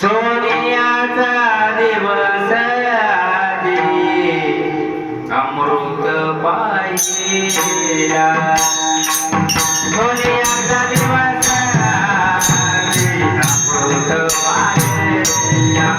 सोनियाचा दिवस आजी अमृत पाहिला सोनियाचा दिवस आजी अमृत पाहिला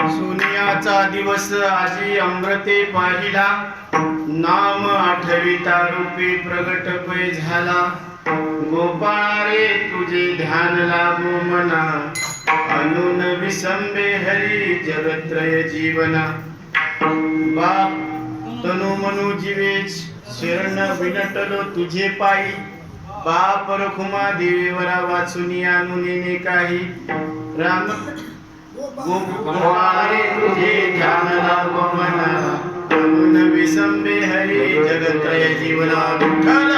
सोनियाचा दिवस आजी अमृते पाहिला, नाम आठविता रूपी प्रगट पै झाला. गोपाळ रे तुझे ध्यान लागो मना, अनुन विसंबे हरी जगत्रय जीवना. बाप तनु मनु जीवेच शरण विनटलो तुझे पायी. बाप रखुमा देवीवरा वाचुनी आणुनी काही. राम गोपाळे तुझे ध्यान लागो मना, अनुन विसंबे हरी जगत्रय जीवना. विठ्ठल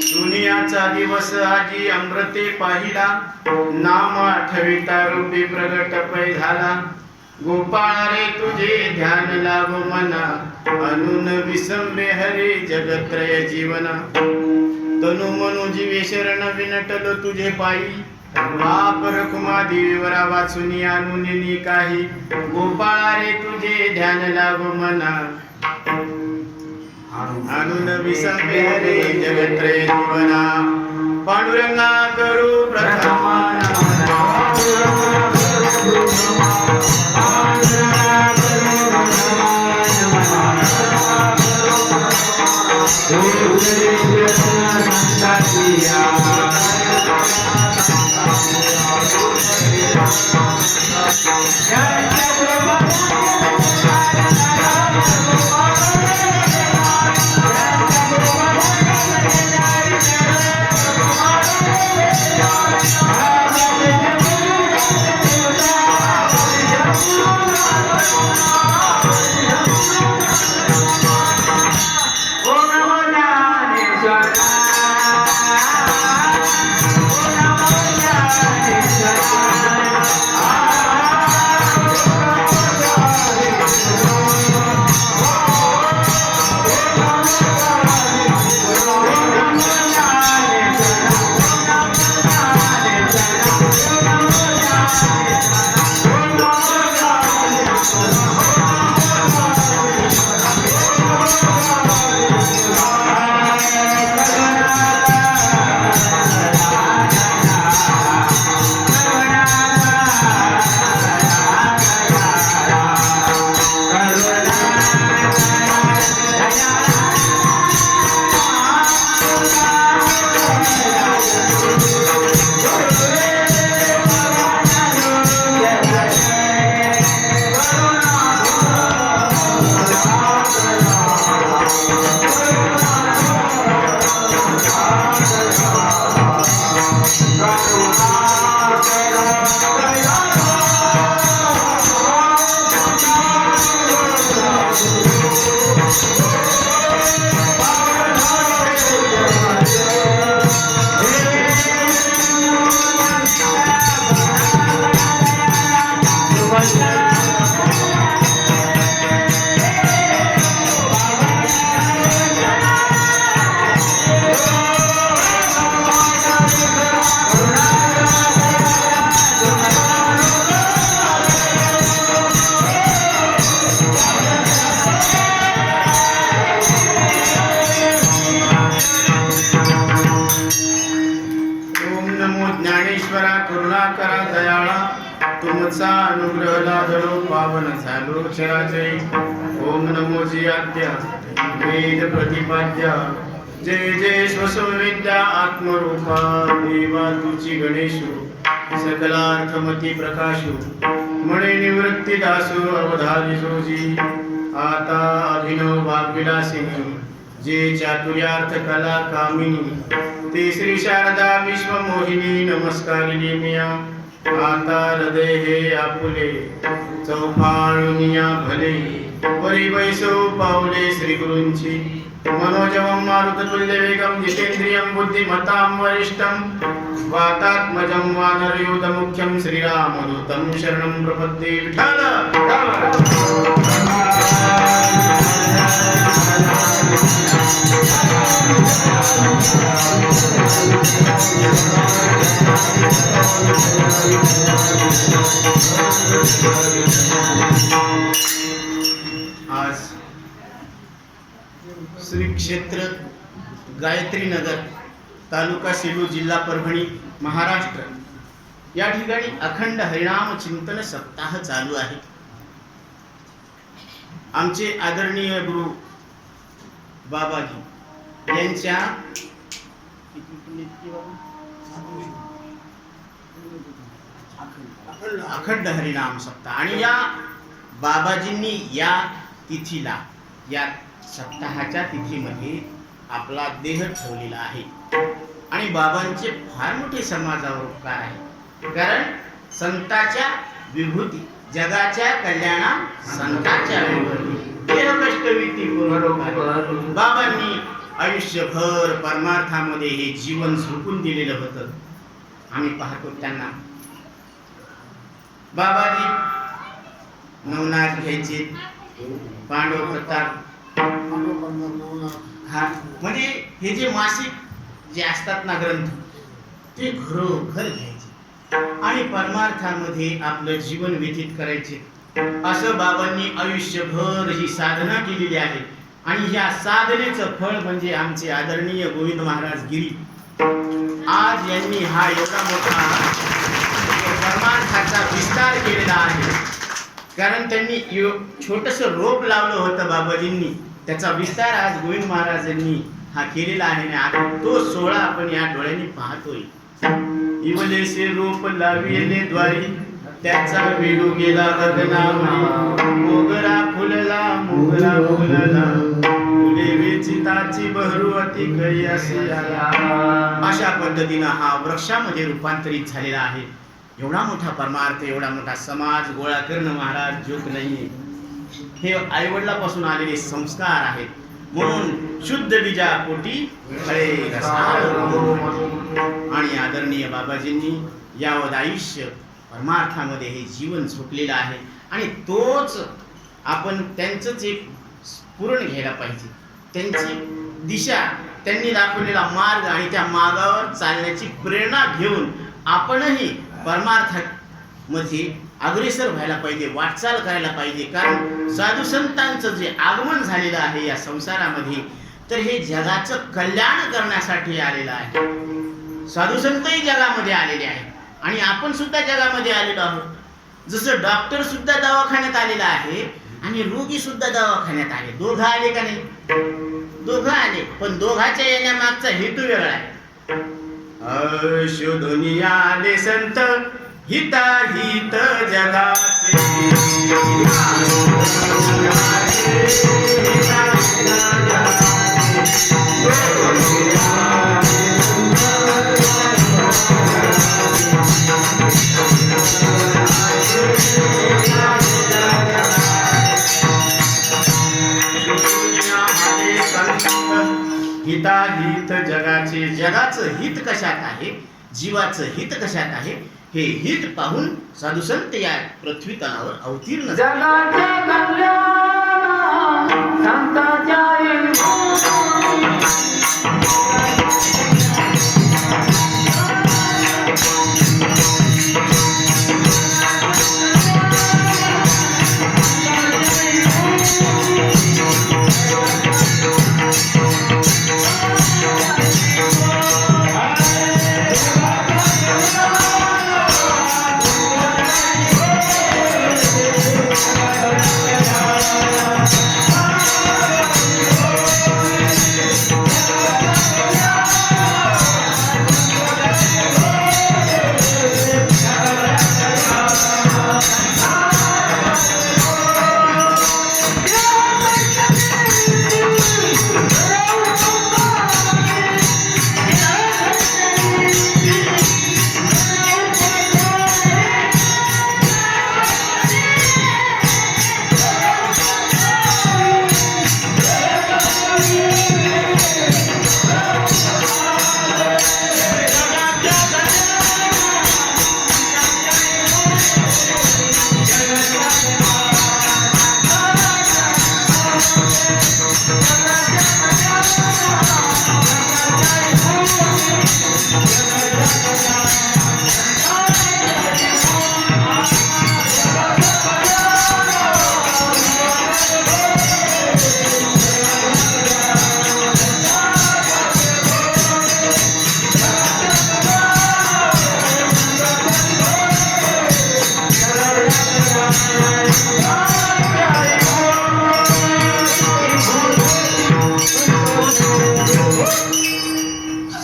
सोनियाचा दिवस आजी अमृते पाहिला, नाम आठविता रूपी प्रगट पै झाला. गोपाळ रे तुझे ध्यान लागो मना, अनुन विसंबे हरी जगत्रय जीवना. तनु मनु जीवे शरण विनटलो तुझे पायी. बाप रखुमा देवीवरा वाचुनी आणुनी काही. गोपाळ रे तुझे ध्यान लागो मना, अनुन विसंबे हरी जगत्रय जीवना. पांडुरंगा करू प्रथम ओम नमो ज्ञानेश्वराय. ईश्वरा करुणा करा दयाळा तुमचा अनुग्रह लाभलो पावन झालो चराचरी ओम नमो जी आद्या वेद प्रतिपाद्या जय जय स्वसंविद्या आत्मरूपा देवा तुची गणेशो सकलार्थमती प्रकाशो मणे निवृत्ती दासो अवधारी जोजी आता अभिनव भागविलासिनी जे चातुर्यार्थ कला कामिनी ते श्री शारदा विश्वमोहिनी नमस्कारिणी मिया आता हृदय हे आपुले चौफाळुनिया भले वरी वैसो पावले श्री गुरूंची मनोजवं मारुततुल्य वेगं जितेंद्रियं बुद्धिमतां वरिष्ठं वातात्मजं वानरयूथमुख्यं श्रीरामदूतं शरणं प्रपद्ये विठ्ठल आज श्री क्षेत्र गायत्री नगर तालुका सेलू जिल्हा परभणी महाराष्ट्र या ठिकाणी अखंड हरिनाम चिंतन सप्ताह चालू आहे. आमचे आदरणीय गुरु बाबाजी यांच्या अखंड हरिनाम सप्ताह आणि या बाबाजींनी या तिथीला या सप्ताहाच्या तिथीमध्ये आपला देह ठेवलेला आहे आणि बाबांचे फार मोठे समाजावर उपकार आहे. कारण संताच्या विभूती जगाच्या कल्याणा संताच्या विभूती देह कष्टविती बरोबर बाबांनी आयुष्यभर परमार्थामध्ये हे जीवन झोकून दिलेलं होतं. आम्ही पाहतो त्यांना बाबाजी नवनाथ घ्यायचे पांडव प्रताप हा म्हणजे हे जे मासिक जे असतात ना ग्रंथ ते घरोघर घ्यायचे आणि परमार्थामध्ये आपलं जीवन व्यतीत करायचे. असं बाबांनी आयुष्यभर ही साधना केलेली आहे आणि या साधनेचं फळ म्हणजे आमचे आदरणीय गोविंद महाराज गिरी. आज यांनी हा एवढा मोठा परमार्थाचा विस्तार केलेला आहे. कारण त्यांनी छोटंसं रोप लावलं होतं बाबाजींनी, त्याचा विस्तार आज गोविंद महाराजांनी हा केलेला आहे आणि आता तो सोहळा आपण या डोळ्यांनी पाहतोय. इवलेसे रोप लाविले द्वारी त्याचा वेडू गेला गगनावरी मोगरा फुलला फुले वेचिताची बहरू अति कळी असे आला. अशा पद्धतीनं हा वृक्षामध्ये रूपांतरित झालेला आहे. एवढा मोठा परमार्थ एवढा मोठा समाज गोळा करणं महाराज जोक नाहीये. हे आईवडिलापासून आलेले संस्कार आहेत. म्हणून शुद्ध बीजा पोटी फळे रसाळ आणि आदरणीय बाबाजींनी यावत आयुष्य परमार्थामध्ये हे जीवन झोपलेलं आहे आणि तोच आपण त्यांचंच एक पूर्ण घ्यायला पाहिजे. त्यांची दिशा त्यांनी दाखवलेला मार्ग आणि त्या मार्गावर चालण्याची प्रेरणा घेऊन आपणही परमार्थामध्ये अग्रेसर व्हायला पाहिजे, वाटचाल करायला पाहिजे. कारण साधू संतांचं जे आगमन झालेलं आहे या संसारामध्ये तर हे जगाचं कल्याण करण्यासाठी आलेलं आहे. साधू संतही जगामध्ये आलेले आहेत आणि आपण सुद्धा जगामध्ये आलेलो आहोत. जसं डॉक्टर सुद्धा दवाखान्यात आलेला आहे आणि रोगी सुद्धा दवाखान्यात आले. दोघं आले का नाही? दोघं आले, पण दोघांच्या येण्यामागचा हेतू वेगळा आहे. शोधून आले संत हिताहित जगाचे हिताहित जगाचे. जगाचं हित कशात आहे, जीवाचं हित कशात आहे हे हित पाहून साधू संत या पृथ्वी तलावर अवतीर्ण जगाच्या कल्याण संताच्या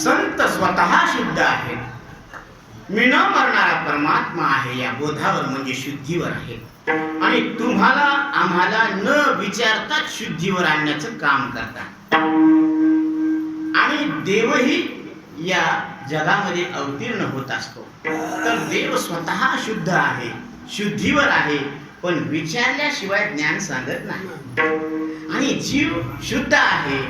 संत स्वतः शुद्ध आहे. मी न मरणारा परमात्मा आहे या बोधावर म्हणजे शुद्धीवर आहे. आणि तुम्हाला आम्हाला न विचारताच शुद्धीवर आणण्याचं काम करतात. आणि देवही या जगामध्ये अवतीर्ण होत असतो. तर देव स्वतः शुद्ध आहे, शुद्धीवर आहे, पण विचारल्याशिवाय ज्ञान सांगत नाही. आणि जीव शुद्ध आहे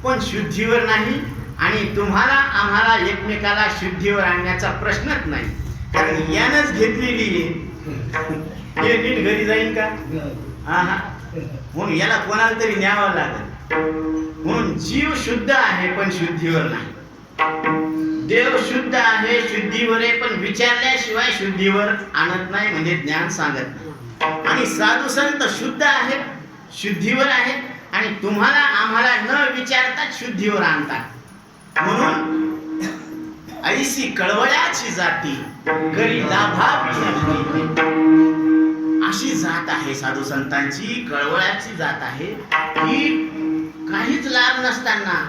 पण शुद्धीवर नाही. आणि तुम्हाला आम्हाला एकमेकाला शुद्धीवर आणण्याचा प्रश्नच नाही, कारण यानंच घेतलेली हे नीट घरी जाईल का? हा म्हणून याला कोणाला तरी न्यावं लागेल. म्हणून जीव शुद्ध आहे पण शुद्धीवर नाही. देव शुद्ध आहे, शुद्धीवर आहे, पण विचारल्याशिवाय शुद्धीवर आणत नाही, म्हणजे ज्ञान सांगत नाही. आणि साधू संत शुद्ध आहेत, शुद्धीवर आहेत, आणि तुम्हाला आम्हाला न विचारताच शुद्धीवर आणतात. म्हणून ऐसी कळवळ्याची जाती घरी लाभावी अशी जात आहे साधू संतांची. कळवळ्याची जात आहे की काहीच लाभ नसताना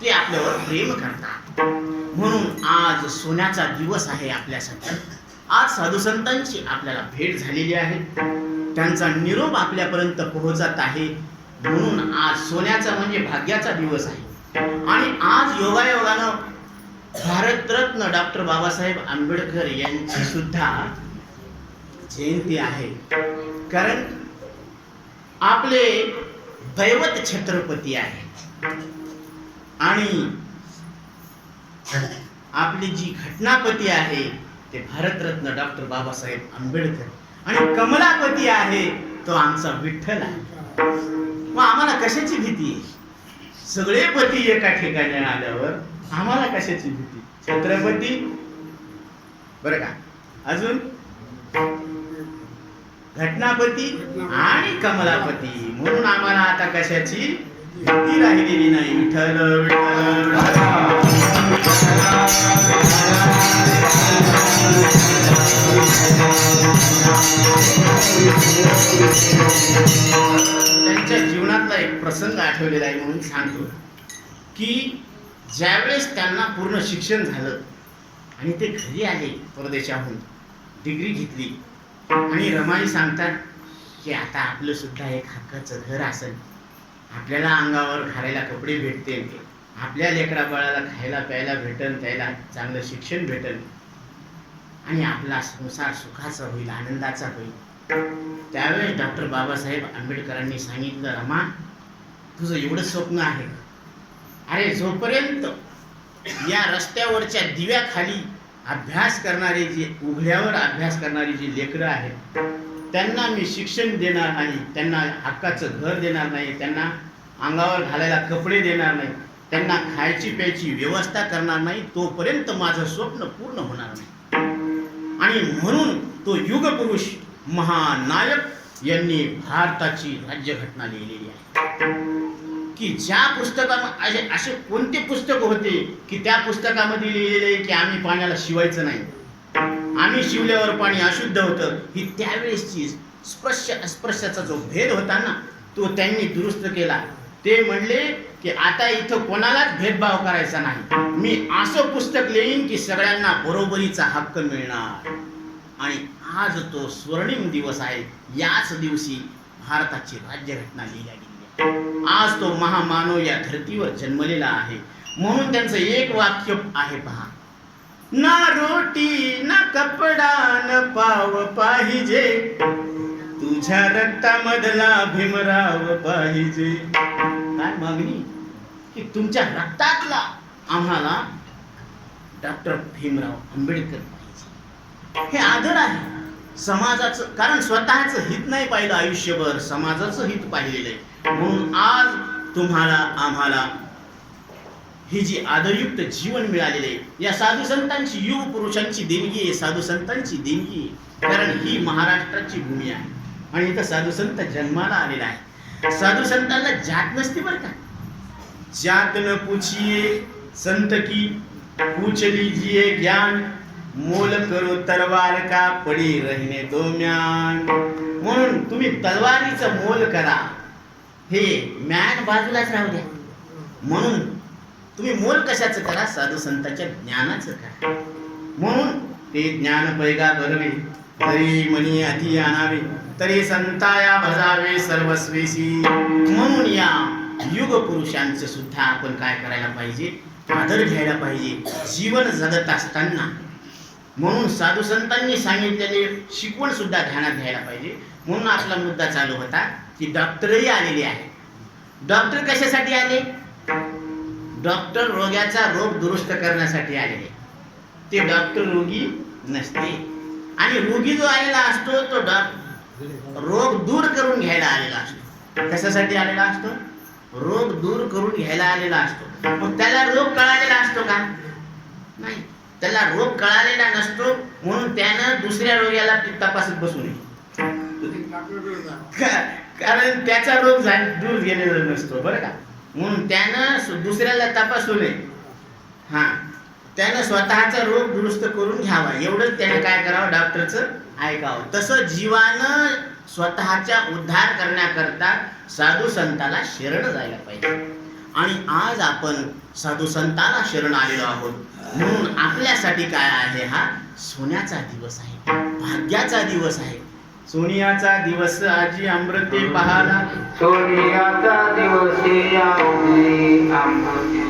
ते आपल्यावर प्रेम करतात. म्हणून आज सोन्याचा दिवस आहे आपल्यासाठी. आज साधू संतांची आपल्याला भेट झालेली आहे, त्यांचा निरोप आपल्यापर्यंत पोहोचत आहे. म्हणून आज सोन्याचा म्हणजे भाग्याचा दिवस आहे. आणि आज योगायोगानं भारतरत्न डॉक्टर बाबासाहेब आंबेडकर यांची सुद्धा जयंती आहे. कारण आपले दैवत छत्रपती आहे. आणि आपली जी घटनापती आहे ते भारतरत्न डॉक्टर बाबासाहेब आंबेडकर. आणि कमलापती आहे तो आमचा विठ्ठल आहे. मग आम्हाला कशाची भीती आहे? सगळे पती एका ठिकाणी आल्यावर आम्हाला कशाची भीती? छत्रपती बरं का, अजून घटनापती आणि कमलापती, म्हणून आम्हाला आता कशाची भीती राहिलेली नाही. विठ्ठल त्यांच्या जीवनातला एक प्रसंग आठवलेला आहे म्हणून सांगतो की ज्यावेळेस त्यांना पूर्ण शिक्षण झालं आणि ते घरी आले परदेशाहून, डिग्री घेतली, आणि रमाई सांगतात की आता आपलं सुद्धा एक हक्काचं घर असेल, आपल्याला अंगावर घालायला कपडे भेटतील, आपल्या लेकरा बाळाला खायला प्यायला भेटेल, त्याला चांगलं शिक्षण भेटेल, आणि आपला संसार सुखाचा होईल, आनंदाचा होईल. त्यावेळेस डॉक्टर बाबासाहेब आंबेडकरांनी सांगितलं, रमा तुझं एवढं स्वप्न आहे, अरे जोपर्यंत या रस्त्यावरच्या दिव्याखाली अभ्यास करणारे, जे उघड्यावर अभ्यास करणारी जी लेकरं आहेत त्यांना मी शिक्षण देणार नाही, त्यांना हक्काचं घर देणार नाही, त्यांना अंगावर घालायला कपडे देणार नाही, त्यांना खायची प्यायची व्यवस्था करणार नाही, तोपर्यंत माझं स्वप्न पूर्ण होणार नाही. आणि म्हणून तो युगपुरुष महानायक यांनी भारताची राज्यघटना लिहिलेली आहे. की ज्या पुस्तकामध्ये असे कोणते पुस्तक होते की त्या पुस्तकामध्ये लिहिलेले की आम्ही पाण्याला शिवायचं नाही, आम्ही शिवल्यावर पाणी अशुद्ध होतं, ही त्यावेळेसची स्पर्श अस्पर्शाचा जो भेद होता ना तो त्यांनी दुरुस्त केला. ते म्हणले की आता इथं कोणालाच भेदभाव करायचा नाही, मी असं पुस्तक लिहीन की सगळ्यांना बरोबरीचा हक्क मिळणार. आणि आज तो स्वर्णिम दिवस आहे. याच दिवशी भारताची राज्यघटना लिहिल्या गेली. आज तो महामानव या धर्तीवर जन्मलेला आहे. म्हणून त्यांचं एक वाक्य आहे पहा, ना रोटी ना कपडा न पाव पाहिजे, तुझ्या रक्तामधला भीमराव पाहिजे. काय मागणी? की तुमच्या रक्तातला आम्हाला डॉक्टर भीमराव आंबेडकर पाहिजे. हे आदर आहे समाजाचं, कारण स्वतःचं हित नाही पाहिलं आयुष्यभर, समाजाचं हित पाहिलेलं आहे. म्हणून आज तुम्हाला आम्हाला ही जी आदरयुक्त जीवन मिळालेले आहे, या साधू संतांची, युग पुरुषांची देणगी आहे, साधू संतांची देणगी आहे. कारण ही महाराष्ट्राची भूमी आहे आणि इथं साधू संत जन्माला आलेला आहे. साधू संतांना जात नसते बरं का. जात न पूछिए संत की, पूछ लीजिए ज्ञान, मोल करो तलवार का, पडी रहने दो म्यान. म्हणून तुम्ही तलवारीचं मोल करा, हे म्यान बाजूलाच राहू द्या. म्हणून तुम्ही मोल कशाचं करा? साधू संतांच्या ज्ञानाचं करा. म्हणून ते ज्ञान पैगा भरवे, तरी मनी अति आणावे, तरी संताया भजावे सर्वस्वेसी. म्हणून या युग पुरुषांचं सुद्धा आपण काय करायला पाहिजे? आदर घ्यायला पाहिजे जीवन जगत असताना. म्हणून साधू संतांनी सांगितलेले शिकवण सुद्धा ध्यानात घ्यायला पाहिजे. म्हणून आपला मुद्दा चालू होता की डॉक्टरही आलेले आहे. डॉक्टर कशासाठी आले? डॉक्टर रोग्याचा रोग दुरुस्त करण्यासाठी आलेले. ते डॉक्टर रोगी नसते. आणि रोगी जो आलेला असतो तो रोग दूर करून घ्यायला आलेला असतो. कशासाठी आलेला असतो? रोग दूर करून घ्यायला आलेला असतो. मग त्याला रोग कळालेला असतो का? नाही, त्याला रोग कळालेला नसतो. म्हणून त्यानं दुसऱ्या रोग्याला तपासत बसू नये. कारण त्याचा रोग दूर गेलेला नसतो बरं का. म्हणून त्यानं दुसऱ्याला तपासू नये. त्यानं स्वतःचा रोग दुरुस्त करून घ्यावा, एवढंच त्याने काय करावं? डॉक्टरचं ऐकावं. तसं जीवानं स्वतःचा उद्धार करण्याकरता साधू संताला शरण जायला पाहिजे. आणि आज आपण साधू संताला शरण आलेलो आहोत. म्हणून आपल्यासाठी काय आहे? हा सोन्याचा दिवस आहे, भाग्याचा दिवस आहे. सोनियाचा दिवस आजी अमृते पहाला, सोनियाचा दिवस आजी अमृते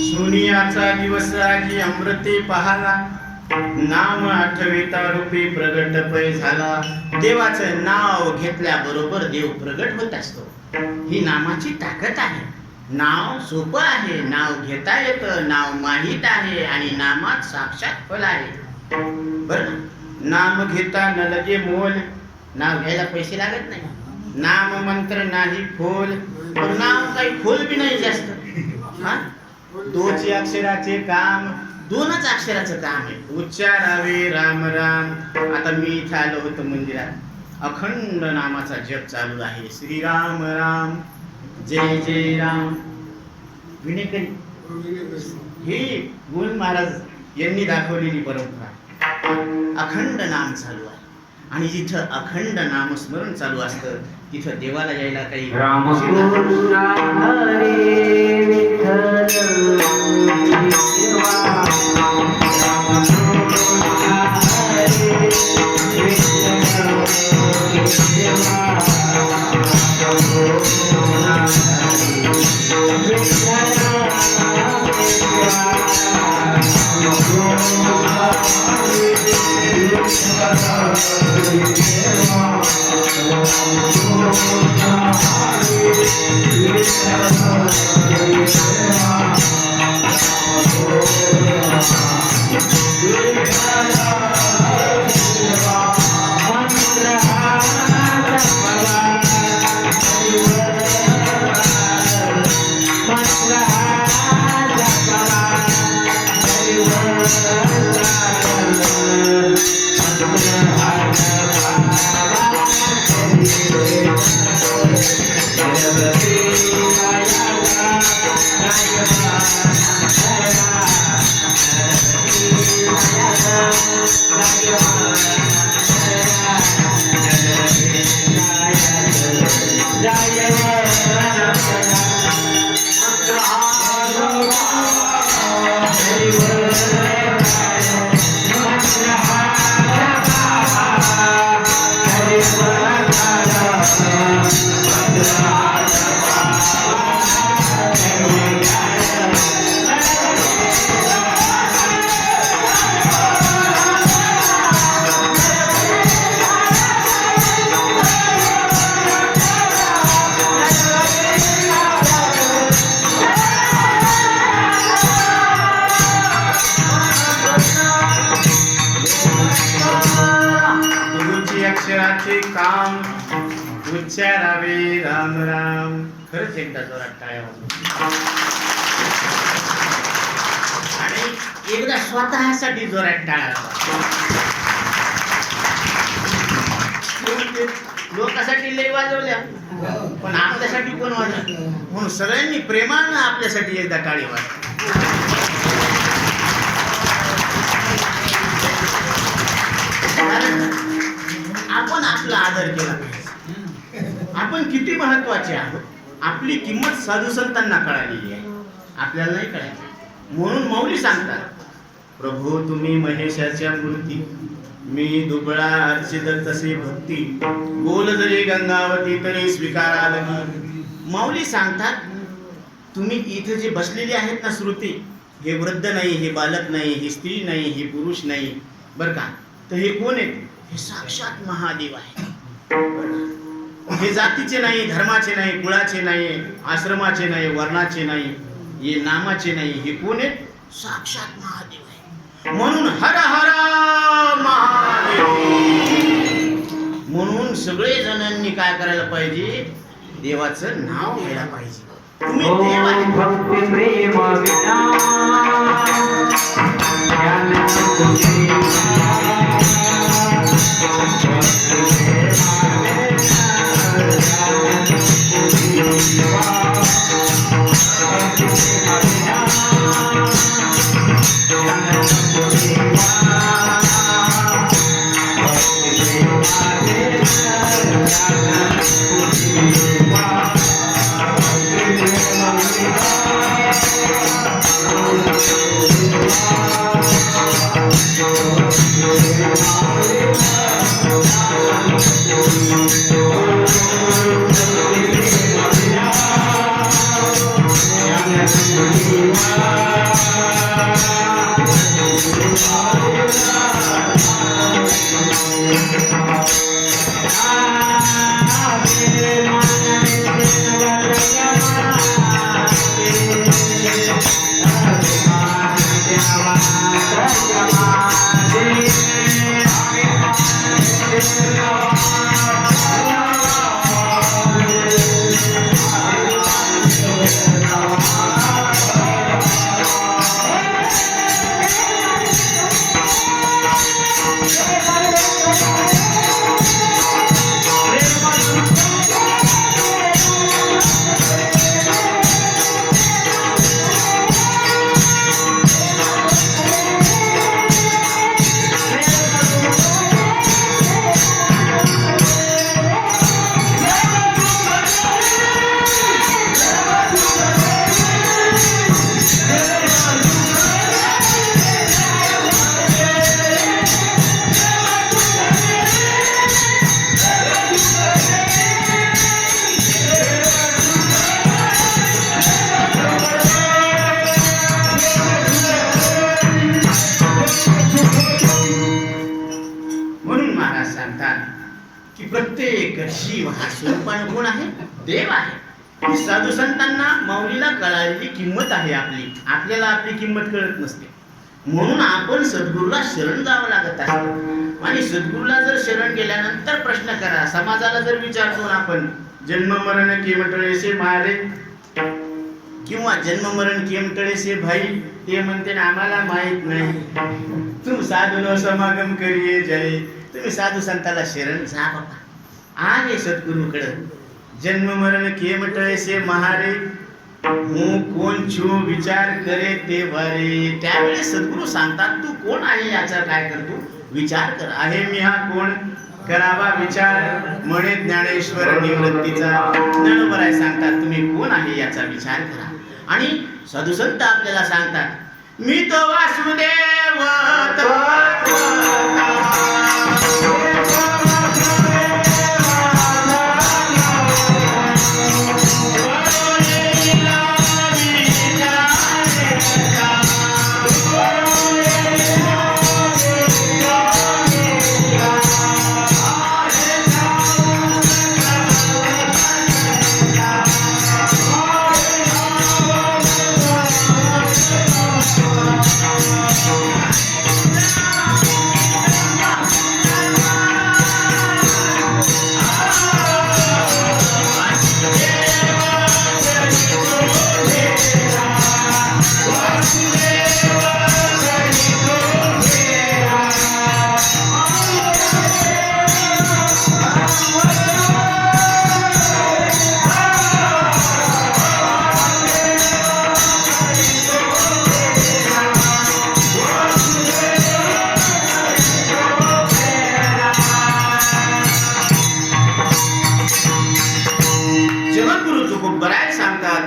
सोनियाचा दिवस आजी अमृते पहाला, नाम आठविता रूपी प्रगट पै झाला. देवाचं नाव घेतल्याबरोबर देव प्रगट होत असतो. ही नामाची ताकद आहे. नाव सोपं आहे, नाव घेता येतं, नाव माहीत आहे आणि नामात साक्षात फल आहे. बरं, नाम घेता न लगे मोल. नाव घ्यायला पैसे लागत नाही. नाम मंत्र नाही खोल. पण नाव काही खोल बी नाही जास्त. दोची अक्षराचे काम, दोनच अक्षराचं काम आहे. उच्चारावे राम राम. आता मी इथे आलो होतो मंदिरात, अखंड नामाचा जप चालू आहे. श्रीराम राम, जय जय राम. विनेकरी ही गोविंद महाराज यांनी दाखवलेली परंपरा. अखंड नाम चालू आहे. आणि जिथं अखंड नामस्मरण चालू असतं तिथं देवाला यायला काही रामकृष्ण हरी विठ्ठल Jai गुरुची अक्षराचे काम उच्चारावे राम राम. खरंच एकदा जोरात टाळ्या वाजवा. आणि एकदा स्वतःसाठी जोरात टाळ्या वाजवा. लोकांसाठी लय वाजवल्या पण आपल्यासाठी कोण वाजव, म्हणून सगळ्यांनी प्रेमानं आपल्यासाठी एकदा टाळी वाजवा. कारण आपण आपला आदर केला पाहिजे. आपण किती महत्वाचे आहोत, आपली किंमत साधू संतांना कळालेली आहे, आपल्याला नाही कळाली. म्हणून माऊली सांगतात, प्रभू तुम्ही महेशाच्या मूर्ती, मी दुबळा अर्चित तसे भक्ती, बोल जरी गंगावती तरी स्वीकारा लगी. माऊली सांगतात, तुम्ही इथे जे बसलेले आहेत ना श्रुती, हे वृद्ध नाही, हे बालक नाही, हे स्त्री नाही, हे पुरुष नाही, बरं का. तर हे कोण आहेत? हे साक्षात महादेव आहे. हे जातीचे नाही, धर्माचे नाही, कुळाचे नाही, आश्रमाचे नाही, वर्णाचे नाही, हे नामाचे नाही, हे कोण आहेत? साक्षात महादेव आहे. म्हणून हर हर महादेव. म्हणून सगळे जणांनी काय करायला पाहिजे? देवाचं नाव घ्यायला पाहिजे. तुम्ही देव आहे. भक्ती प्रेम विना ज्ञान तुझे प्रत्येक जीव हा स्वरूपाने कोण आहे? देव आहे. ही साधू संतांना माऊलीला कळालेली किंमत आहे आपली. आपल्याला आपली किंमत कळत नसते, म्हणून आपण सद्गुरूला शरण जावं लागत आहे. आणि सद्गुरूला जर शरण गेल्यानंतर प्रश्न करा, समाजाला जर विचारतो आपण जन्म मरण केमटळे से मारे किंवा जन्म मरण केमटळे से भाई, ते म्हणते ना आम्हाला माहित नाही, तू साधूनो समागम करिये जय. तुम्ही साधू संताला शरण जा बाबा. आले सद्गुरूकडे, जन्म मरण केमटळे से महारे, હું કોણ છું વિચાર કરે તે વારે. त्यावेळेस सद्गुरू सांगतात तू कोण आहे याचा काय करतो विचार कर. आहे मी हा कोण करावा विचार, म्हणे ज्ञानेश्वर निवृत्तीचा. ज्ञानोबराय सांगतात तुम्ही कोण आहे याचा विचार करा. आणि साधू संत आपल्याला सांगतात मी तो वासुदेव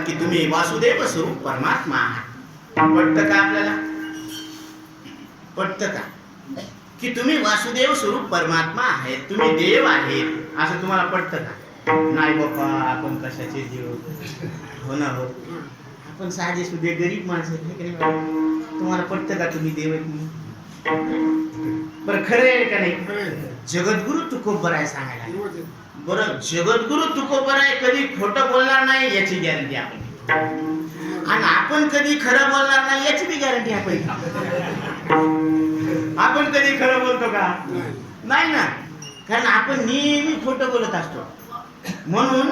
की तुम्ही वासुदेव स्वरूप परमात्मा आहात. पटतं का आपल्याला? पटतं का की तुम्ही वासुदेव स्वरूप परमात्मा आहेत, तुम्ही देव आहेत, असं तुम्हाला पटतं का? नाही बाप्पा, आपण कशाचे देव? हो ना, हो, आपण साधे सुधे गरीब माणसं. तुम्हाला पटतं का तुम्ही देव आहेत म्हणून? बरं, खरं आहे का नाही? जगद्गुरु तुकोबराय सांगायला. बरं, जगद्गुरु तुकोबराय कधी खोटं बोलणार नाही याची गॅरंटी आपण, आणि आपण कधी खरं बोलणार नाही याची बी गॅरंटी आपण. आपण कधी खरं बोलतो का? नाही ना, कारण आपण नेहमी खोटं बोलत असतो. म्हणून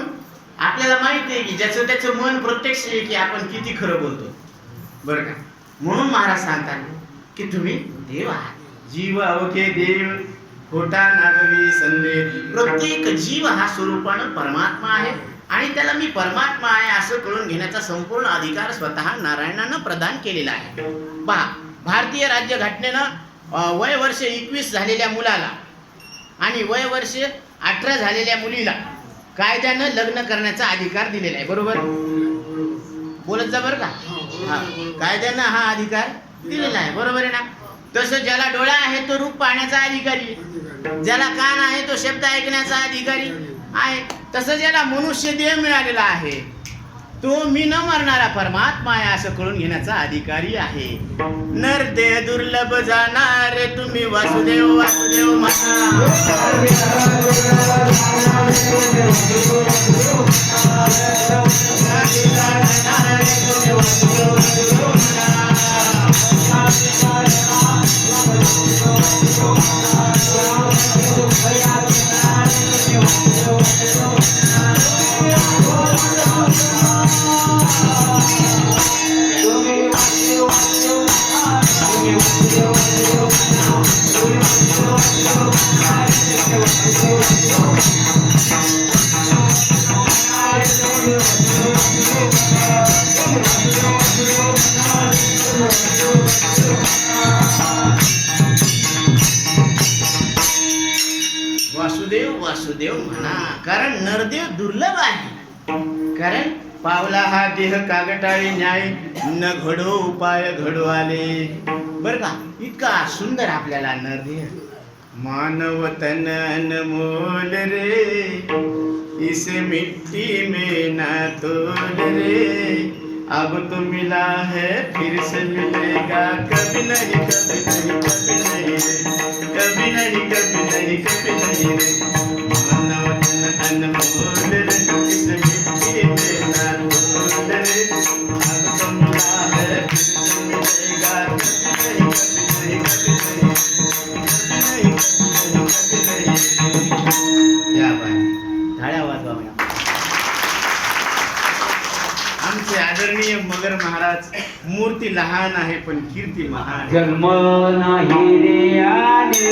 आपल्याला माहिती आहे की ज्याचं त्याचं मन प्रत्यक्ष आहे की आपण किती खरं बोलतो, बरं का? म्हणून महाराज सांगतात की तुम्ही देव आहात. जीव अवघे देव खोटा नागवी संदेह. प्रत्येक जीव हा स्वरूपानं परमात्मा आहे आणि त्याला मी परमात्मा आहे असं कळून घेण्याचा संपूर्ण अधिकार स्वतः नारायणानं प्रदान केलेला आहे. पहा, भारतीय राज्यघटनेनं वय वर्ष 21 झालेल्या मुलाला आणि वय वर्ष 18 झालेल्या मुलीला कायद्यानं लग्न करण्याचा अधिकार दिलेला आहे. बरोबर बोलत जा बरं का? कायद्यानं हा अधिकार दिलेला आहे, बरोबर आहे ना? तसं ज्याला डोळा आहे तो रूप पाहण्याचा अधिकारी, ज्याला कान आहे तो शब्द ऐकण्याचा अधिकारी आहे. तसं ज्याला मनुष्य देह मिळालेला आहे तो मी न मरणारा परमात्मा आहे असं कळून घेण्याचा अधिकारी आहे. नर देह दुर्लभ जाणार तुम्ही वासुदेव वासुदेव म्हणा. वासुदेव वासुदेव म्हणा, कारण नरदेव दुर्लभ आहे. कारण पावला हा देह कागटाळी न्याय न घडो उपाय घडो आले. बर का? इतका सुंदर आपल्याला नरदेह. मानव तन अनमोल रे, इस मिट्टी में ना तोल रे. अब तो मिला है फिर से मिलेगा, कभी नहीं कभी नहीं कभी नहीं रे, कभी नहीं कभी नहीं कभी नहीं रे. मानव तन अनमोल रे, इस मिट्टी में ना तोल रे. अब तो मिला है फिर से मिलेगा, कभी नहीं कभी नहीं कभी नहीं, कभी नहीं कभी नहीं कभी नहीं. या बाई, टाळ्या वाजवा. आमचे आदरणीय मगर महाराज. मूर्ती लहान आहे पण कीर्ती महान. जन्म नाही रे आले,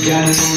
जन्म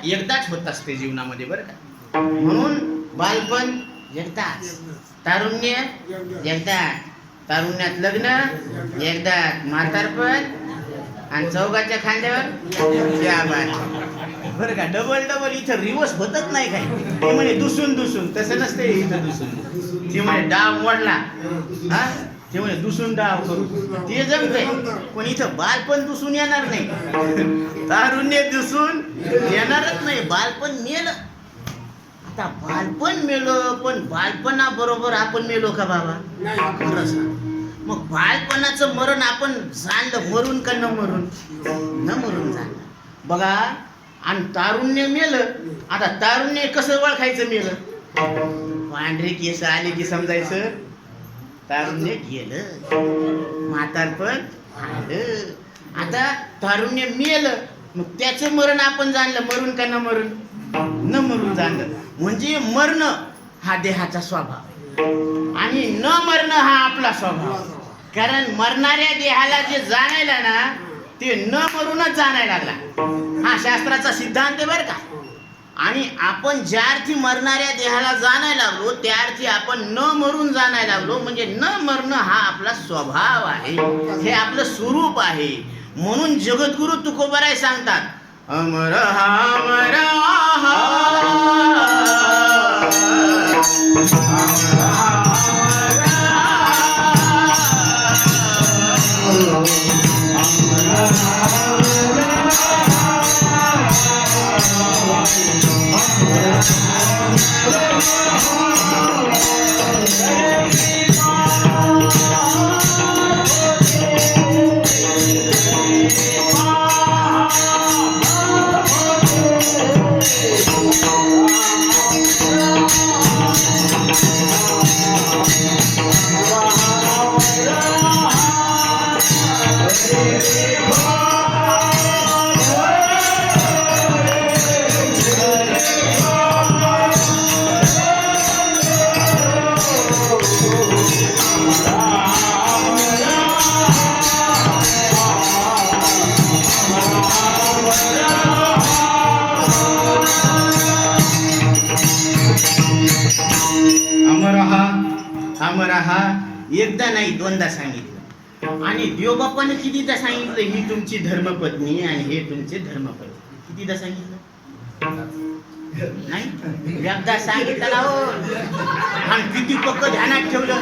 एकदाच होत असते जीवनामध्ये बरं का. म्हणून बालपण एकदाच, तारुण्य एकदाच, तारुण्यात लग्न एकदाच, म्हातारपण आणि चौघाच्या खांद्यावर त्या बात बरं का. डबल डबल इथं रिवर्स होतच नाही काही. ते म्हणे दुसून दुसून, तसं नसते इथं दुसून. ते म्हणे डाव मोडला, हा ते म्हणे दुसून डाव करू, ते जमते. पण इथं बालपण दुसून येणार नाही, तारुण्य दुसून येणारच नाही. बालपण मेलं. आता बालपण मेलं, पण बालपणाबरोबर आपण मेलो का बाबा? खरं सांग. मग बालपणाचं मरण आपण जाणलं, मरून का न मरून? न मरून जाणलं बघा. आणि तारुण्य मेलं. आता तारुण्य कसं ओळखायचं मेलं? पांढरे केस आले की समजायचं तारुण्य गेलं, म्हातारपण आलं. आता तारुण्य मेलं, मग त्याचं मरण आपण जाणलं, मरून का न मरून? न मरून जाणलं. म्हणजे मरण हा देहाचा स्वभाव आणि न मरण हा आपला स्वभाव. कारण मरणाऱ्या देहाला जे जाणायला ना, ते न मरूनच जाणायला लागला. हा शास्त्राचा सिद्धांत आहे बरं का. आणि आपण ज्या अर्थी मरणाऱ्या देहाला जाणायला लागलो, त्या अर्थी आपण न मरून जाणायला लागलो. म्हणजे न मरणं हा आपला स्वभाव आहे, हे आपलं स्वरूप आहे. म्हणून जगद्गुरु तुकोबाराय सांगतात, अमर हा अमर हा, एकदा नाही दोनदा सांगितलं. आणि देवबाप्पाने कितीदा सांगितलं, ही तुमची धर्मपत्नी आणि हे तुमचे धर्मपती. कितीदा सांगितलं? नाही, एकदा सांगितलं ना हो. आणि किती पक्क ध्यानात ठेवलं.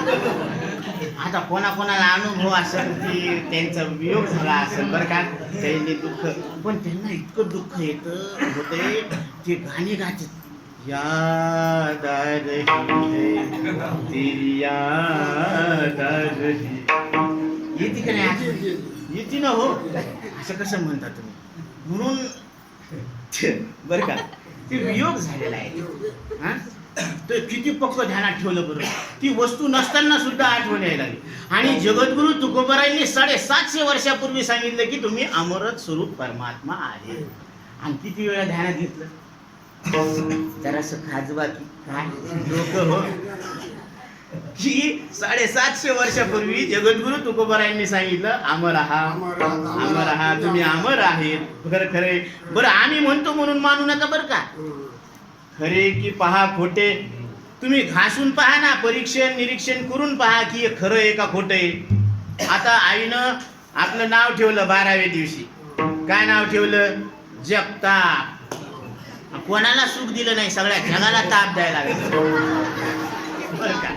आता कोणाकोणाला अनुभव असेल की त्यांचा वियोग झाला असेल बरं का, त्यांनी दुःख, पण त्यांना इतकं दुःख येतं होते, ते गाणे गातात, याद आ रही है तेरी याद आ रही. येते का नाही? येते ना हो. असं कसं म्हणता तुम्ही? म्हणून बरं का, ते वियोग झालेला आहे. हा, तर किती पक्क ध्यानात ठेवलं बरं. ती वस्तू नसताना सुद्धा आठवण यायला लागली. आणि जगद्गुरु तुकोबारायांनी 750 वर्षापूर्वी सांगितलं की तुम्ही अमरच स्वरूप परमात्मा आहे. आणि किती वेळा ध्यानात घेतलं? जरासं खाजवा की काय लोक हो. की 750 वर्षापूर्वी जगद्गुरु तुकोबारायांनी सांगितलं अमर आहात, अमर आहात, तुम्ही अमर आहेत. खरं खरे. बरं आम्ही म्हणतो म्हणून मानू नका बरं का. खरे की पहा खोटे, तुम्ही घासून पहा ना, परीक्षण निरीक्षण करून पहा की हे खरं आहे का खोटं आहे. आता आईनं आपलं नाव ठेवलं 12व्या दिवशी. काय नाव ठेवलं? जगताप. कोणाला सुख दिलं नाही, सगळ्या जगाला ताप द्यायला लागलं बरं का.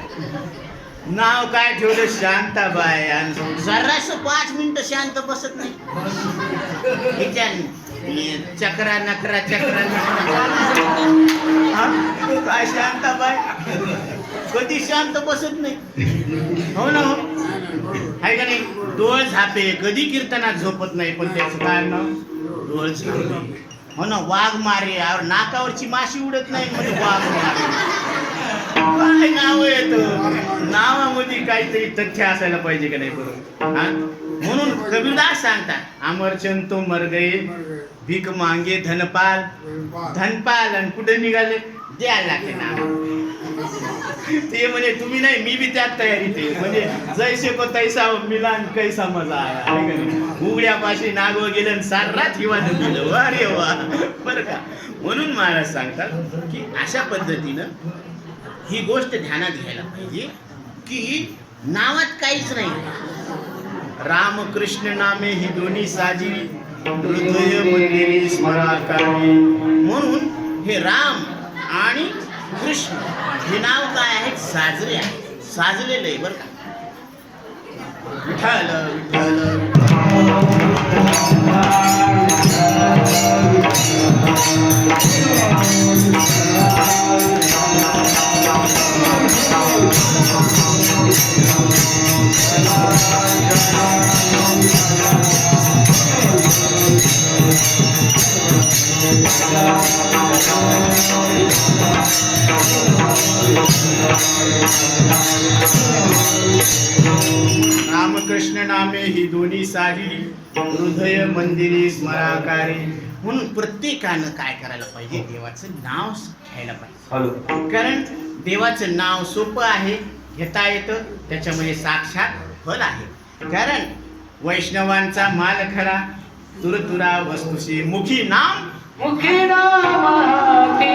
नाव काय ठेवलं? शांताबाई. आणि जरास 5 मिनिटं शांत बसत नाही. चक्रा नकरा चक्रा काय शांताबाई कधी शांत बसत नाही. हो ना, हो आहे का नाही. डोळ झापे, कधी कीर्तनात झोपत नाही, पण त्याचं काय नाव? डोळ झापे. हो ना. वाघ मारे, नाकावरची माशी उडत नाही म्हणजे वाघ मारे. काय नाव येतं, नावामध्ये काहीतरी तथ्य असायला पाहिजे का नाही बरोबर. म्हणून कबीरदास सांगतात अमरचंद तो मर गए, भीक मांगे धनपाल. धनपाल आणि कुठे निघाले? द्यायला लागते नाव. ते म्हणजे तुम्ही नाही, मी बी त्यात तयारीत आहे. म्हणजे जैसे को तैसा मिलान कैसा मजा आया. उघड्यापाशी नागव गेलं आणि साररात हिवानं गेलं. अरे वा. बरं का. म्हणून महाराज सांगतात की अशा पद्धतीनं ही गोष्ट ध्यानात घ्यायला पाहिजे की नावात काहीच नाही. रामकृष्ण नामे ही दोन्ही साजी, हृदय मंदिरी स्मराकारी. म्हणून हे राम आणि कृष्ण हे नाव काय आहे? साजरे आहे, साजलेलं आहे बरं का. विठ्ठल विठ्ठल रामकृष्ण नामे ही दोन्ही साजी, हृदय मंदिरी स्मराकारी. म्हणून प्रत्येकानं काय करायला पाहिजे? देवाचं नाव घ्यायला पाहिजे. कारण देवाचं नाव सोपं आहे, घेता येतं, त्याच्यामध्ये साक्षात फल आहे. कारण वैष्णवांचा माल खरा, तुरतुरा वस्तुशी मुखी नाम, मुखी नाम ते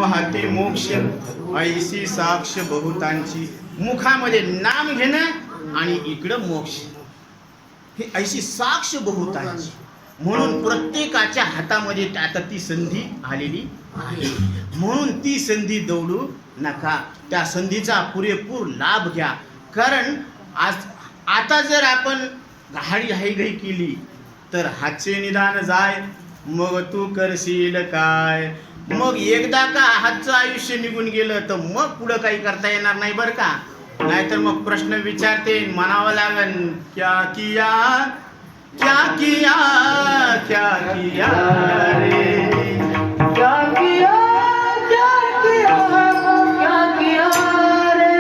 हाती मोक्ष, ऐशी साक्ष बहुतांची. मुखामध्ये नाम घेणं आणि इकडं मोक्ष, हे ऐशी साक्ष बहुतांची. म्हणून प्रत्येकाच्या हातामध्ये आता ती संधी आलेली आहे. म्हणून ती संधी दौडू नका, त्या संधीचा पुरेपूर लाभ घ्या. कारण आता जर आपण घाई केली तर हातचे निदान जाय, मग तू करशील काय. मग एकदा का हातचं आयुष्य निघून गेलं तर मग पुढं काही करता येणार नाही बरं का. नाहीतर मग प्रश्न विचारते, म्हणावं लागेल क्या किया क्या किया क्या किया रे, क्या किया क्या किया क्या किया रे,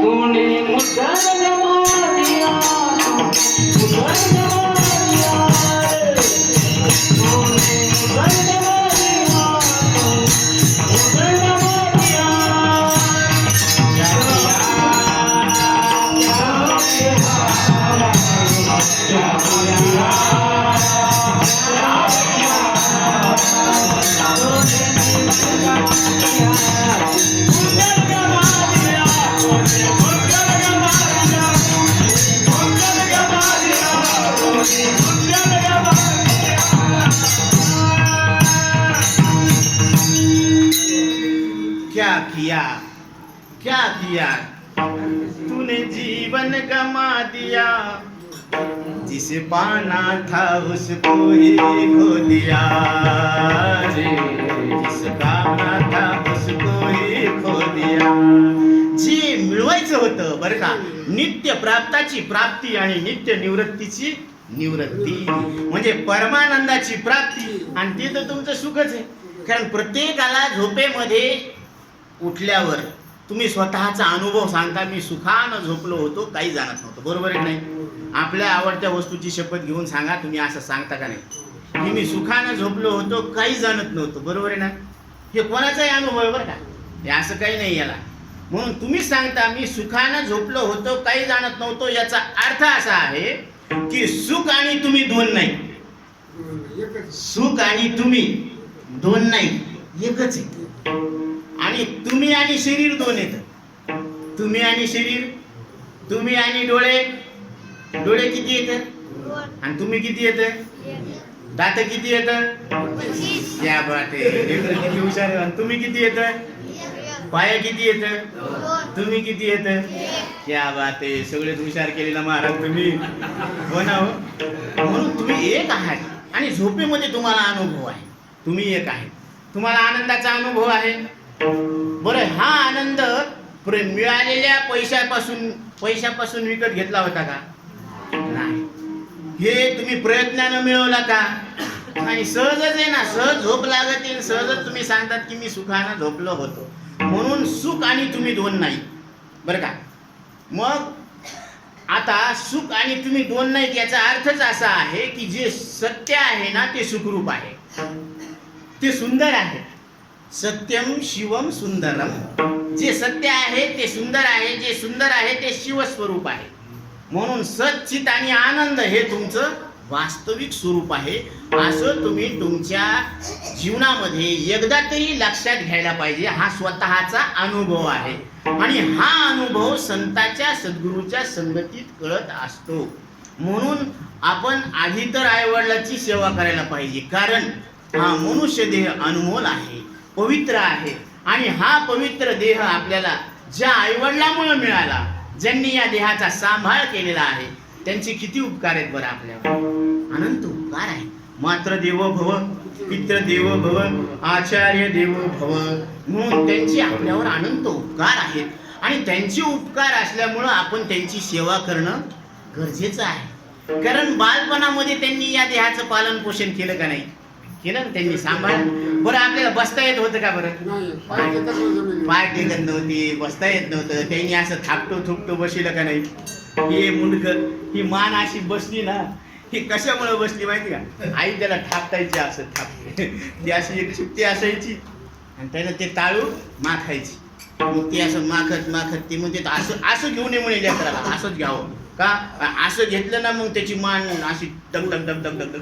तूने मुझे जमा दिया, मुझे जमा दिया रे, तूने मुझे जमा दिया, मुझे जमा दिया, क्या किया क्या किया क्या किया क्या किया तूने जीवन गमा दिया, जिसे पाना था उसको ही खो दिया रे, जिसका पाना था उसको ही खो दिया. जे मिळवायचं होतं बरं का, नित्य प्राप्ताची प्राप्ती आणि नित्य निवृत्तीची निवृत्ती, म्हणजे परमानंदाची प्राप्ती, आणि ते तर तुमचं सुखच आहे. कारण प्रत्येकाला झोपेमध्ये उठल्यावर तुम्ही स्वतःचा अनुभव सांगता, मी सुखानं झोपलो होतो, काही जाणत नव्हतं. बरोबर आहे नाही? आपल्या आवडत्या वस्तूची शपथ घेऊन सांगा, तुम्ही असं सांगता का नाही की मी सुखानं झोपलो होतो, काही जाणत नव्हतं. बरोबर आहे ना? हे कोणाचाही अनुभव आहे बरं का, हे असं काही नाही याला. म्हणून तुम्ही सांगता मी सुखानं झोपलो होतो, काही जाणत नव्हतो, याचा अर्थ असा आहे की सुख आणि तुम्ही दोन नाही, सुख आणि तुम्ही दोन नाही, एकच आहे. आणि तुम्ही आणि शरीर दोन येत. तुम्ही आणि शरीर, तुम्ही आणि डोळे, डोळे किती येतात आणि तुम्ही किती येत, दात किती येत, क्या बात आहे, लेकरं किती हुशार आहे. आणि तुम्ही किती येत, पाया किती येत, तुम्ही किती येत, क्या बात आहे, सगळेच हुशार केलेला महाराज तुम्ही, हो ना हो. म्हणून तुम्ही एक आहात आणि झोपेमध्ये तुम्हाला अनुभव आहे, तुम्ही एक आहे, तुम्हाला आनंदाचा अनुभव आहे. बरं, हा आनंद मिळालेल्या पैशापासून विकत घेतला होता का? नाही. हे तुम्ही प्रयत्नानं मिळवला का? आणि सहजच आहे ना, सहज झोप लागत येईल, सहजच तुम्ही सांगतात की मी सुखानं झोपलो होतो. म्हणून सुख आणि तुम्ही दोन नाही बरं का. मग आता सुख आणि तुम्ही दोन नाही, याचा अर्थच असा आहे की जे सत्य आहे ना ते सुखरूप आहे, ते सुंदर आहे. सत्यम शिवम सुंदरम, जे सत्य आहे ते सुंदर आहे, जे सुंदर आहे ते शिवस्वरूप आहे. म्हणून सच्चित आणि आनंद हे तुमचं वास्तविक स्वरूप आहे. असं तुम्ही तुमच्या जीवनामध्ये एकदा तरी लक्षात घ्यायला पाहिजे. हा स्वतःचा अनुभव आहे आणि हा अनुभव संतांच्या सद्गुरूच्या संगतीत कळत असतो. म्हणून आपण आधी तर आईवडिलांची सेवा करायला पाहिजे, कारण हा मनुष्य देह अनमोल आहे, पवित्र आहे. आणि हा पवित्र देह आपल्याला ज्या आईवडिलांमुळे मिळाला, ज्यांनी या देहाचा सांभाळ केलेला आहे, त्यांचे किती उपकार आहेत बरं आपल्यावर, अनंत उपकार आहे. मात्र देवो भव, पितृ देवो भव, आचार्य देवो भव, म्हणून त्यांचे आपल्यावर अनंत उपकार आहेत. आणि त्यांचे उपकार असल्यामुळं आपण त्यांची सेवा करणं गरजेचं आहे. कारण बालपणामध्ये त्यांनी या देहाचं पालन पोषण केलं का नाही? केलं ना त्यांनी, सांभाळ. बरं, आपल्याला बसता येत होतं का बरं? पाय टेकत नव्हती, बसता येत नव्हतं, त्यांनी असं थापटो थुपटो बसलं का नाही? हे मुंडकं, ही मान अशी बसली ना, ही कशामुळे बसली माहिती का? आई त्याला थापटायची, असं थापते, ती अशी एक सुट्टी असायची आणि त्यानं ते टाळू माखायची. मग ती असं माखत माखत ती म्हणते असं असं घेऊन ये म्हणे लेकराला, असंच घ्यावं का? असं घेतलं ना मग त्याची मान अशी डग डग डग डग डग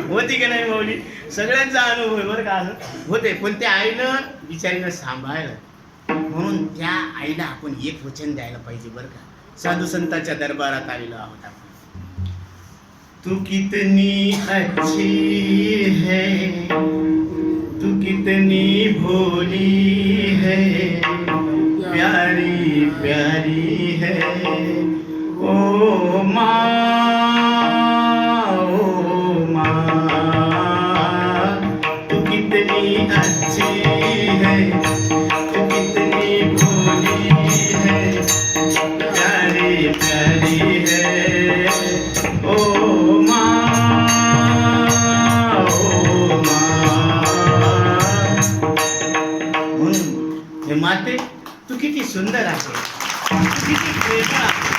होती का नाही माऊली? सगळ्यांचा अनुभव आहे बरं का, असं होते. पण त्या आईनं बिचारीनं सांभाळलं. म्हणून त्या आईला आपण एक वचन द्यायला पाहिजे बरं का. साधू संतांच्या दरबारात आलेलो आहोत आपण. तू कितनी अच्छी है, तू कितनी भोली है, प्यारी प्यारी है ओ माँ, ओ माँ, तू कितनी अच्छी है, तू कितनी भोली है, प्यारी प्यारी है ओ माँ, ओ माँ. म्हणून हे माते, तू किती सुंदर आहे, तू किती प्रेमळ आहे,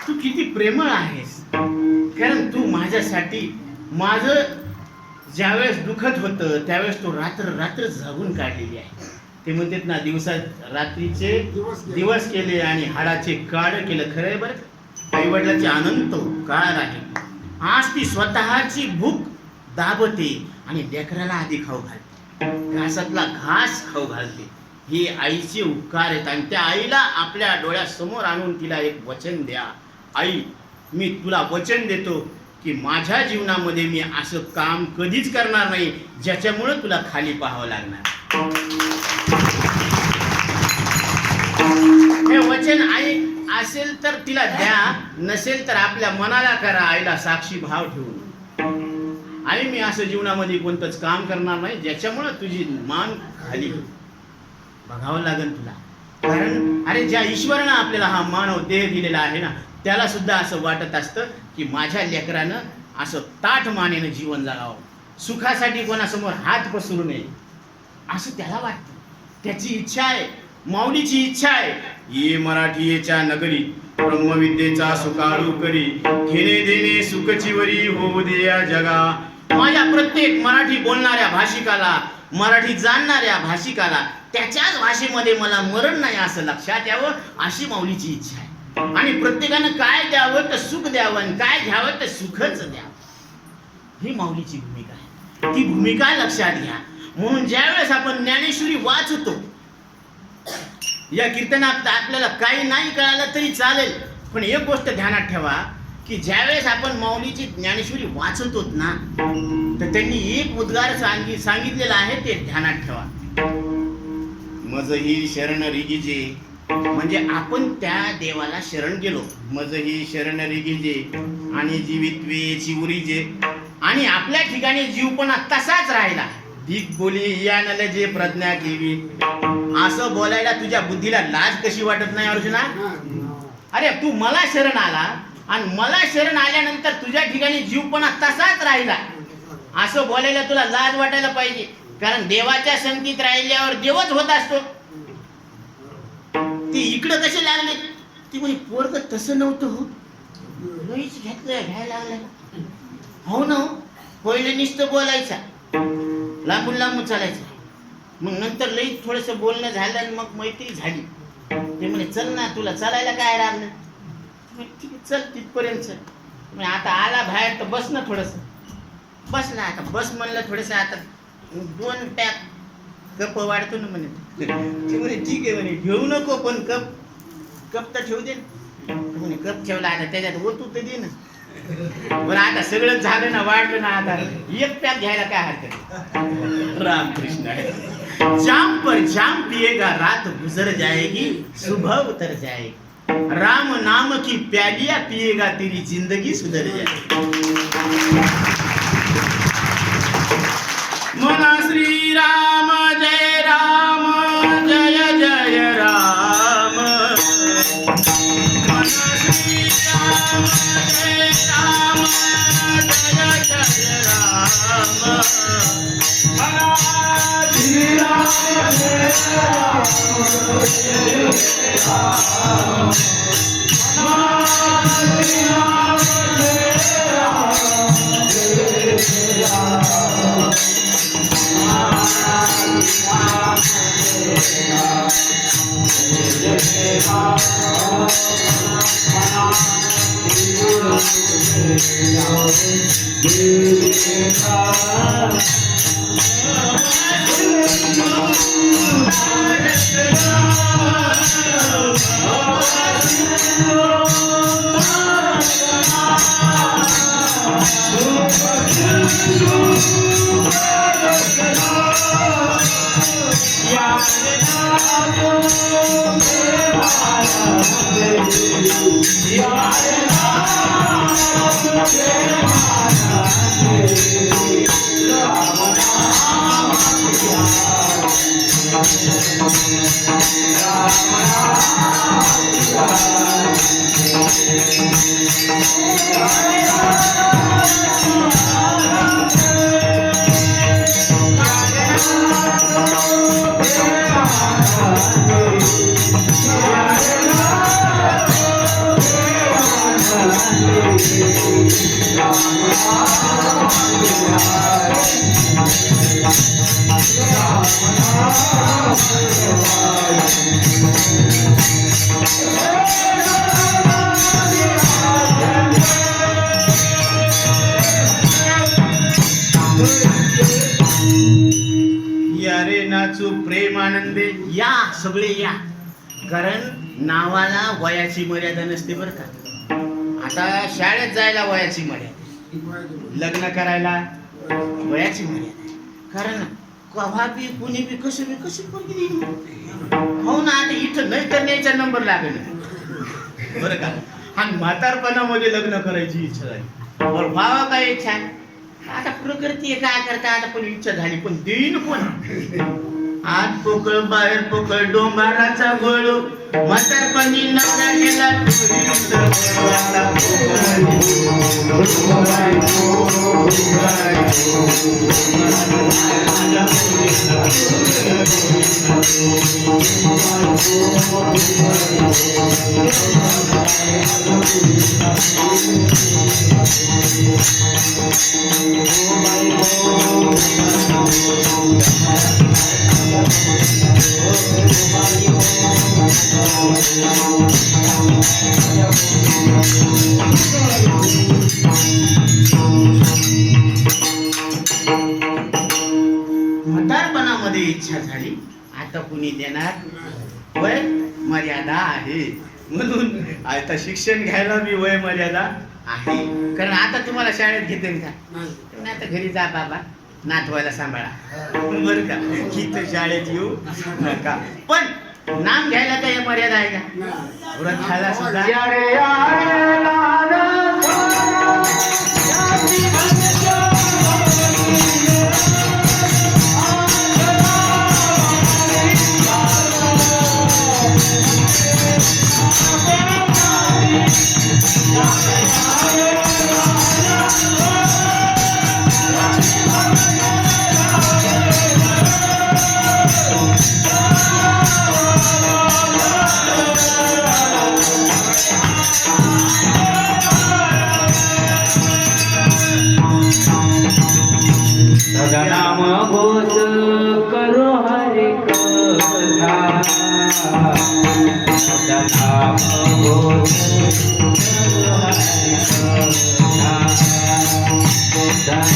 तू किती प्रेमळ आहेस. कारण तू माझ्यासाठी, माझं ज्यावेळेस दुखत होतं त्यावेळेस तू रात्र रात्र जागून काढलेली आहे. ते म्हणतात ना, दिवसात रात्रीचे दिवस केले आणि हाडाचे काळ केलं. खरं आहे बरं, आई वडिलांचे अनंत उपकार आहे. आज ती स्वतःची भूक दाबते आणि लेकराला आधी खाऊ घालते, घासातला घास खाऊ घालते. हे आईचे उपकार आहेत. आणि त्या आईला आपल्या डोळ्यासमोर आणून तिला एक वचन द्या. आई, मी तुला वचन देतो की माझ्या जीवनामध्ये मी असं काम कधीच करणार नाही ज्याच्यामुळे तुला खाली पाहावं लागणार. हे वचन आई असेल तर तिला द्या, नसेल तर आपल्या मनाला करा आईला साक्षी भाव ठेवून. आई मी असं जीवनामध्ये कोणतंच काम करणार नाही ज्याच्यामुळे तुझी मान खाली बघावं लागेल तुला. कारण अरे ज्या ईश्वरानं आपल्याला हा मानव देह दिलेला आहे ना, त्याला सुद्धा असं वाटत असतं की माझ्या लेकरानं असं ताठ मानेनं जीवन जगावं, सुखासाठी कोणासमोर हात पसरू नये असं त्याला वाटतं. त्याची इच्छा आहे, माऊलीची इच्छा आहे. ये मराठीच्या नगरी ब्रह्मविद्येचा सुकाळू करी, घेणे देणे सुखचिवरी होऊ दे या जगा. माझ्या प्रत्येक मराठी बोलणाऱ्या भाषिकाला, मराठी जाणणाऱ्या भाषिकाला त्याच्याच भाषेमध्ये मला मरण नाही असं लक्षात यावं, अशी माऊलीची इच्छा आहे. आणि प्रत्येकानं काय द्यावं तर सुख द्यावं आणि काय घ्यावं तर सुखच द्यावं, ही माऊलीची भूमिका आहे. ती भूमिका लक्षात घ्या. म्हणून ज्यावेळेस आपण ज्ञानेश्वरी वाचतो, या कीर्तनात आपल्याला काही नाही कळालं तरी चालेल, पण एक गोष्ट ध्यानात ठेवा की ज्यावेळेस आपण माऊलीची ज्ञानेश्वरी वाचतो ना, तर त्यांनी एक उद्गार सांगितलेला आहे, ते ध्यानात ठेवा. मज ही शरण रिगीजे, म्हणजे आपण त्या देवाला शरण गेलो. मज ही शरण रिगीजे आणि जीवित्वे चिवरीजे, आणि आपल्या ठिकाणी जीवपणा तसाच राहिला. दिग बोली या नल जे प्रज्ञा केवी, असं बोलायला तुझ्या बुद्धीला लाज कशी वाटत नाही अर्जुना? अरे तू मला शरण आला आणि मला शरण आल्यानंतर तुझ्या ठिकाणी जीवपणा तसाच राहिला, असं बोलायला तुला लाज वाटायला पाहिजे. कारण देवाच्या संगतीत राहिल्यावर देवच होत असतो. ती इकडं कसे लागले? ती म्हणे पोरग तसं नव्हतं हो, लईच घ्यायला लागलं. हो ना, पहिले नुसतं बोलायचा, लांबून लांबून चालायचं, मग नंतर लई थोडस बोलणं झालं आणि मग मैत्री झाली. ते म्हणे चल ना, तुला चालायला काय राहिलं? ठीक आहे चल तिथपर्यंत चल. म्हणजे आता आला बाहेर तर बस ना थोडस. बसला, आता बस म्हणलं थोडस, आता 2 पॅक कप वाढतो ना म्हणे. ते म्हणे ठीक आहे म्हणे, घेऊ नको पण कप तर ठेवू दे म्हणे. कप ठेवला, आता त्याच्यात ओतू तर दे ना. पण आता सगळं झालं ना, वाढलं ना, आता 1 पॅक घ्यायला काय हरकत? रामकृष्ण आहे. जाम पर जाम पिएगा रात गुजर जाएगी, सुबह उतर जाएगी. राम नाम की प्यालिया पिएगा तेरी जिंदगी सुधर जाएगी. मना श्री राम जय राम, जय जय राम. मना श्री राम जय राम, जय जय राम. मना श्री राम जय राम, जय जय राम. मना श्री राम जय राम, जय जय राम. या रे नाचू प्रेमानंदे, या सगळे या. कारण नावाला वयाची मर्यादा नसते बरं का. आता शाळेत जायला वयाची मर्यादा, लग्न करायला वयाची मर्यादा. कारण कव्हा बी कुणी बी कशी पोरगी देईन हो ना. आता इथं नाही तर न्यायचा नंबर लागेल बरं का. आणि म्हातारपणामध्ये लग्न करायची इच्छा झाली. बरं व्हावं काय इच्छा आता प्रकृती काय करता. आता पण इच्छा झाली पण देईन कोण. आत पोकळ बाहेर पोकळ डोंबाराचा गोळू म्हातारपणी नवरा गेला म्हातारपणामध्ये इच्छा झाली. आता कुणी देणार. वय मर्यादा आहे म्हणून आता शिक्षण घ्यायला बी वय मर्यादा आहे. कारण आता तुम्हाला शाळेत घेते का. आता घरी जा बाबा नातवायला सांभाळा बरं का. इथं शाळेत येऊ नका. पण नाम घ्यायला काही मर्यादा आहे का. व्रत खायला सुद्धा नाम घोष करो हरि कथा. नाम घोष करो हरि कथा.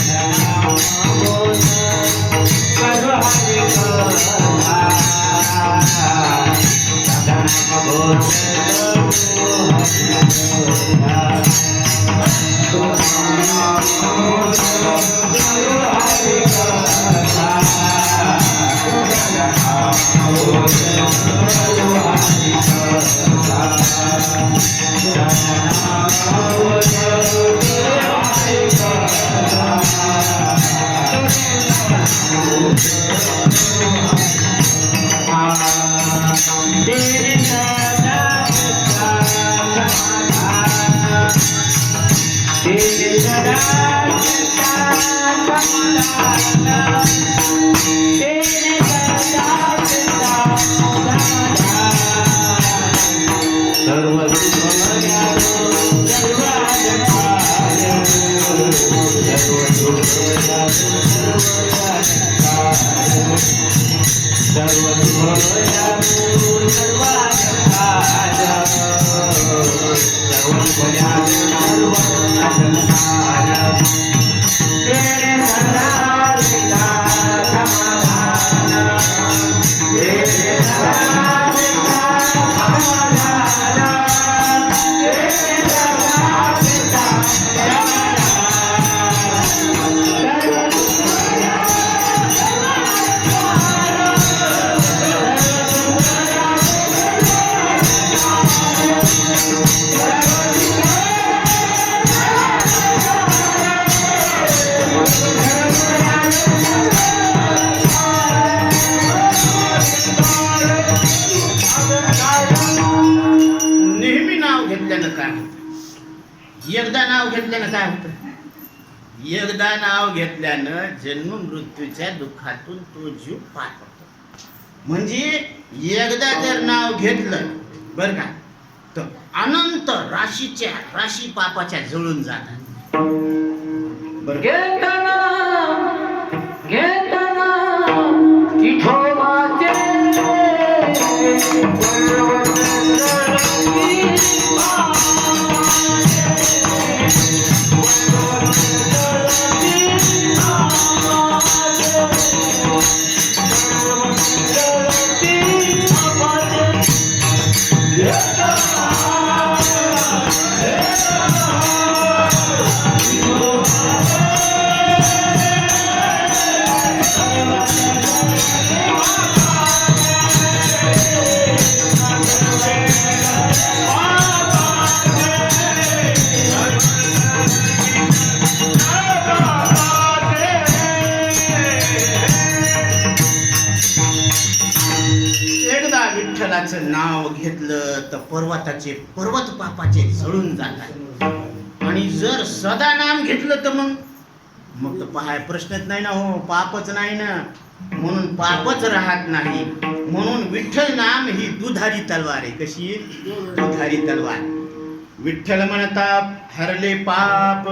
नाम घोष करो हरि कथा. नाम घोष करो हरि एकदा नाव घेतल्यानं काय होतं. एकदा नाव घेतल्यानं जन्म मृत्यूच्या दुःखातून तो जीव पार पडतो. म्हणजे एकदा जर नाव घेतलं बरं का तर अनंत राशी पापाच्या जळून जातात. बरं घेताना विठोबाचे विठ्ठलाचं नाव घेतलं तर पर्वताचे पर्वत पापाचे जळून जातात आणि जर सदा नाम घेतलं तर मग तर पहाय प्रश्नच नाही ना हो, पापच नाही ना, म्हणून पापच राहत नाही. म्हणून विठ्ठल नाम ही दुधारी तलवार आहे. कशी आहे? दुधारी तलवार. विठ्ठल म्हणतात हरले पाप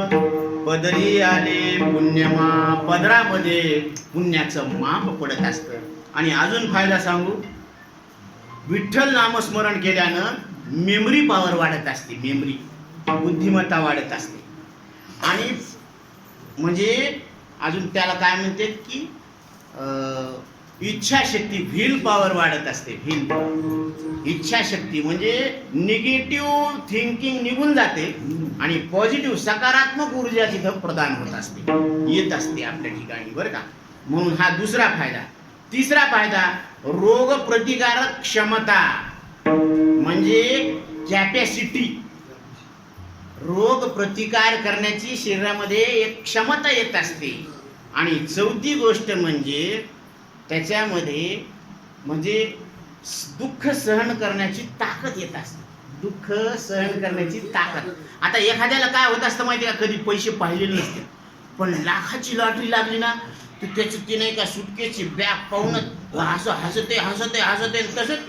पदरी आले पुण्यमाप. पदरामध्ये पुण्याचं माप पडत असतं. आणि अजून फायदा सांगू, विठ्ठल नामस्मरण केल्यानं मेमरी पॉवर वाढत असते, मेमरी बुद्धिमत्ता वाढत असते. आणि म्हणजे अजून त्याला काय म्हणते की इच्छाशक्ती, व्हील पॉवर वाढत असते. व्हील पॉवर, इच्छाशक्ती म्हणजे निगेटिव्ह थिंकिंग निघून जाते आणि पॉझिटिव्ह सकारात्मक ऊर्जा तिथं प्रदान होत असते, येत असते आपल्या ठिकाणी, बरं का. म्हणून हा दुसरा फायदा. तिसरा फायदा रोग प्रतिकारक क्षमता म्हणजे कॅपॅसिटी. रोग प्रतिकार करण्याची शरीरामध्ये एक क्षमता येत असते. आणि चौथी गोष्ट म्हणजे त्याच्यामध्ये म्हणजे दुःख सहन करण्याची ताकद येत असते. दुःख सहन करण्याची ताकद. आता एखाद्याला काय होत असतं माहिती का, कधी पैसे पाहिलेले नसते पण लाखाची लॉटरी लागली ना तर त्याचं ते नाही का सुटकेची बॅग पाहून असं हसते तसंच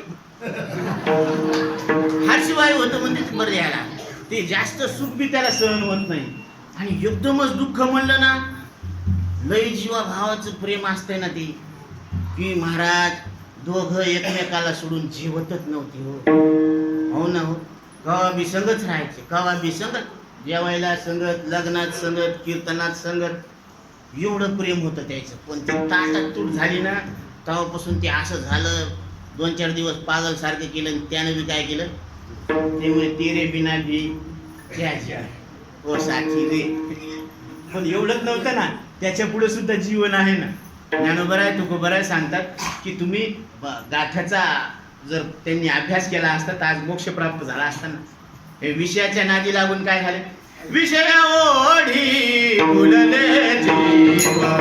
हर्षवायू होतं म्हणते ते बरं यायला. ते जास्त सुख बी त्याला सहन होत नाही. आणि एकदमच दुःख म्हणलं ना, लय जीवा भावाचं प्रेम असतंय ना ते, की महाराज दोघं एकमेकाला सोडून जेवतच नव्हते हो ना हो. कवा बी संगत राहायचे, कवा बी संगत, जेवायला संगत, लग्नात संगत, कीर्तनात संगत, एवढं प्रेम होतं त्याचं. पण ती ताटात तूट झाली ना तेव्हापासून ते असं झालं. 2-4 दिवस पागल सारखं केलं आणि त्यानं बी काय केलं, त्यामुळे तेरे बिना भी क्या जाए ओ साथी रे. पण एवढंच नव्हतं ना, त्याच्या पुढे सुद्धा जीवन आहे ना. ज्ञानोबा आहे, तुकोबा आहे सांगतात की तुम्ही गाथ्याचा जर त्यांनी अभ्यास केला असता तर आज मोक्ष प्राप्त झाला असता ना. हे विषयाच्या नादी लागून काय झाले, विषय ओढी फुलले जीवा.